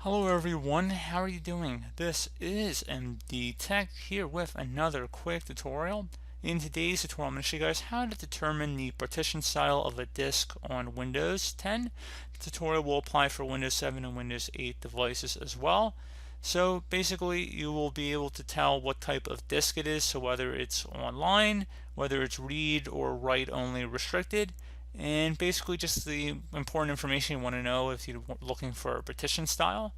Hello everyone, how are you doing? This is MD Tech here with another quick tutorial. In today's tutorial, I'm going to show you guys how to determine the partition style of a disk on Windows 10. The tutorial will apply for Windows 7 and Windows 8 devices as well. So basically, you will be able to tell what type of disk it is, so whether it's online, whether it's read or write only restricted, and basically just the important information you want to know if you're looking for a partition style.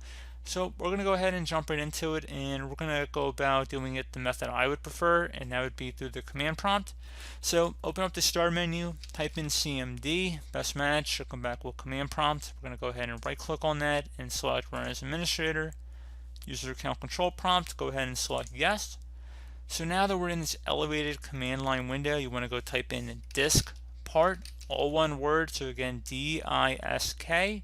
So we're going to go ahead and jump right into it, and we're going to go about doing it the method I would prefer, and that would be through the command prompt. So open up the start menu, type in CMD, best match, should come back with command prompt. We're going to go ahead and right click on that and select run as administrator. User account control prompt, go ahead and select yes. So now that we're in this elevated command line window, you want to go type in disk part, all one word, so again DISKPART.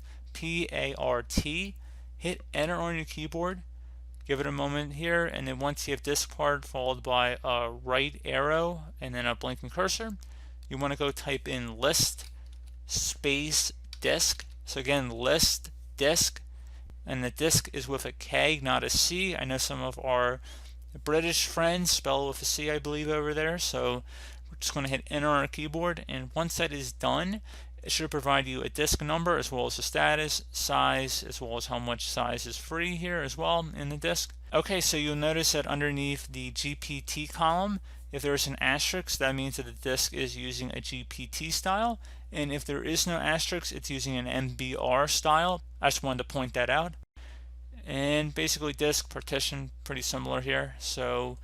Hit enter on your keyboard, give it a moment here, and then once you have disk part followed by a right arrow and then a blinking cursor, you want to go type in list space disk. So again, list disk, and the disk is with a K, not a C. I know some of our British friends spell it with a C, I believe, over there. So we're just going to hit enter on our keyboard, and once that is done, it should provide you a disk number as well as the status, size, as well as how much size is free here as well in the disk. Okay, so you'll notice that underneath the GPT column, if there's an asterisk, that means that the disk is using a GPT style, and if there is no asterisk, it's using an MBR style. I just wanted to point that out. And basically disk partition, pretty similar here. So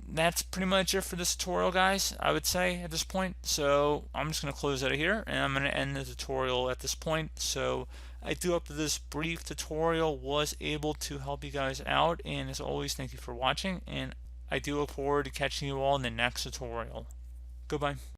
that's pretty much it for this tutorial, guys, I would say at this point. So I'm just going to close out of here, and I'm going to end the tutorial at this point. So I do hope that this brief tutorial was able to help you guys out, and as always, thank you for watching, and I do look forward to catching you all in the next tutorial. Goodbye.